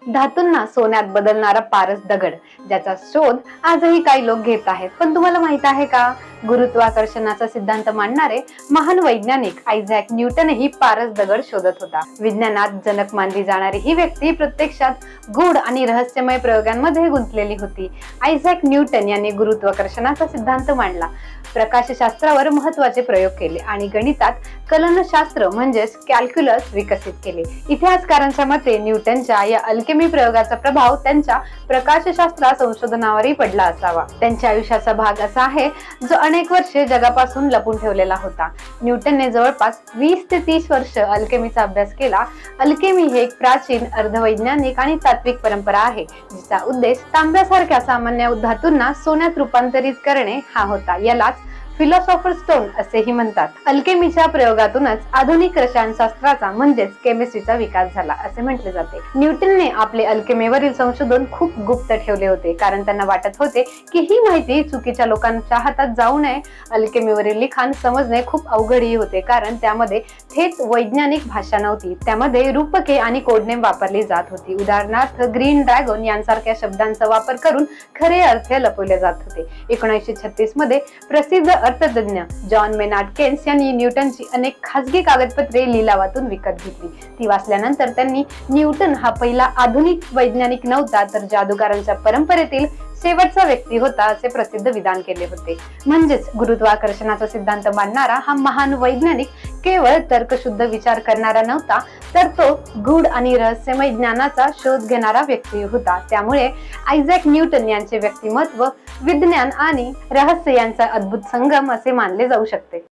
धातूंना सोन्यात बदलणारा पारस दगड, ज्याचा शोध आजही काही लोक घेत आहेत. पण तुम्हाला माहित आहे का, गुरुत्वाकर्षणाचा सिद्धांत मांडणारे महान वैज्ञानिक आयझॅक न्यूटन ही पारस दगड शोधत होता. विज्ञानात जनक मानली जाणारी ही व्यक्ती प्रत्यक्षात गूढ आणि रहस्यमय प्रयोगांमध्ये गुंतलेली होती. आयझॅक न्यूटन यांनी गुरुत्वाकर्षणाचा सिद्धांत मांडला, प्रकाशशास्त्रावर महत्वाचे प्रयोग केले आणि गणितात कलनशास्त्र म्हणजेच कॅल्क्युलस विकसित केले. इतिहासकारांच्या मते न्यूटनच्या या अल्केमी प्रयोगाचा प्रभाव त्यांच्या प्रकाशशास्त्र संशोधनावरही पडला असावा. त्यांच्या आयुष्याचा भाग असा आहे जो अनेक वर्षे जगापासून लपून ठेवलेला होता. न्यूटनने जवळपास 20 ते 30 वर्ष अल्केमीचा अभ्यास केला. अल्केमी हे एक प्राचीन अर्धवैज्ञानिक आणि तात्विक परंपरा आहे, जिचा उद्देश तांब्यासारख्या सामान्य धातूंना सोन्यात रूपांतरित करणे हा होता. यालाच फिलॉसॉफर स्टोन असेही म्हणतात. अल्केमीच्या प्रयोगातूनच आधुनिक रसायनशास्त्राचा म्हणजेच केमिस्ट्रीचा विकास झाला असे म्हटले जाते. न्यूटनने आपले अल्केमीवरील संशोधन खूप गुप्त ठेवले होते, कारण त्यांना वाटत होते की ही माहिती चुकीच्या लोकांच्या हातात जाऊ नये. अल्केमीवरील लिखाण समजणे खूप अवघडही होते, कारण त्यामध्ये थेट वैज्ञानिक भाषा नव्हती. त्यामध्ये रूपके आणि कोडनेम वापरली जात होती. उदाहरणार्थ ग्रीन ड्रॅगन यांसारख्या शब्दांचा वापर करून खरे अर्थ लपवले जात होते. 1936 मध्ये प्रसिद्ध अर्थतज्ञ जॉन मेनार्ड केन्स यांनी न्यूटनची अनेक खासगी कागदपत्रे लिलावातून विकत घेतली. ती वाचल्यानंतर त्यांनी न्यूटन हा पहिला आधुनिक वैज्ञानिक नव्हता, तर जादूगारांच्या परंपरेतील शेवटचा व्यक्ती होता असे प्रसिद्ध विधान केले होते. म्हणजेच गुरुत्वाकर्षणाचा सिद्धांत मांडणारा हा महान वैज्ञानिक केवळ तर्कशुद्ध विचार करणारा नव्हता, तर तो गूढ आणि रहस्यमय ज्ञानाचा शोध घेणारा व्यक्ती होता. त्यामुळे आयझॅक न्यूटन यांचे व्यक्तिमत्व विज्ञान आणि रहस्य यांचा अद्भुत संगम असे मानले जाऊ शकते.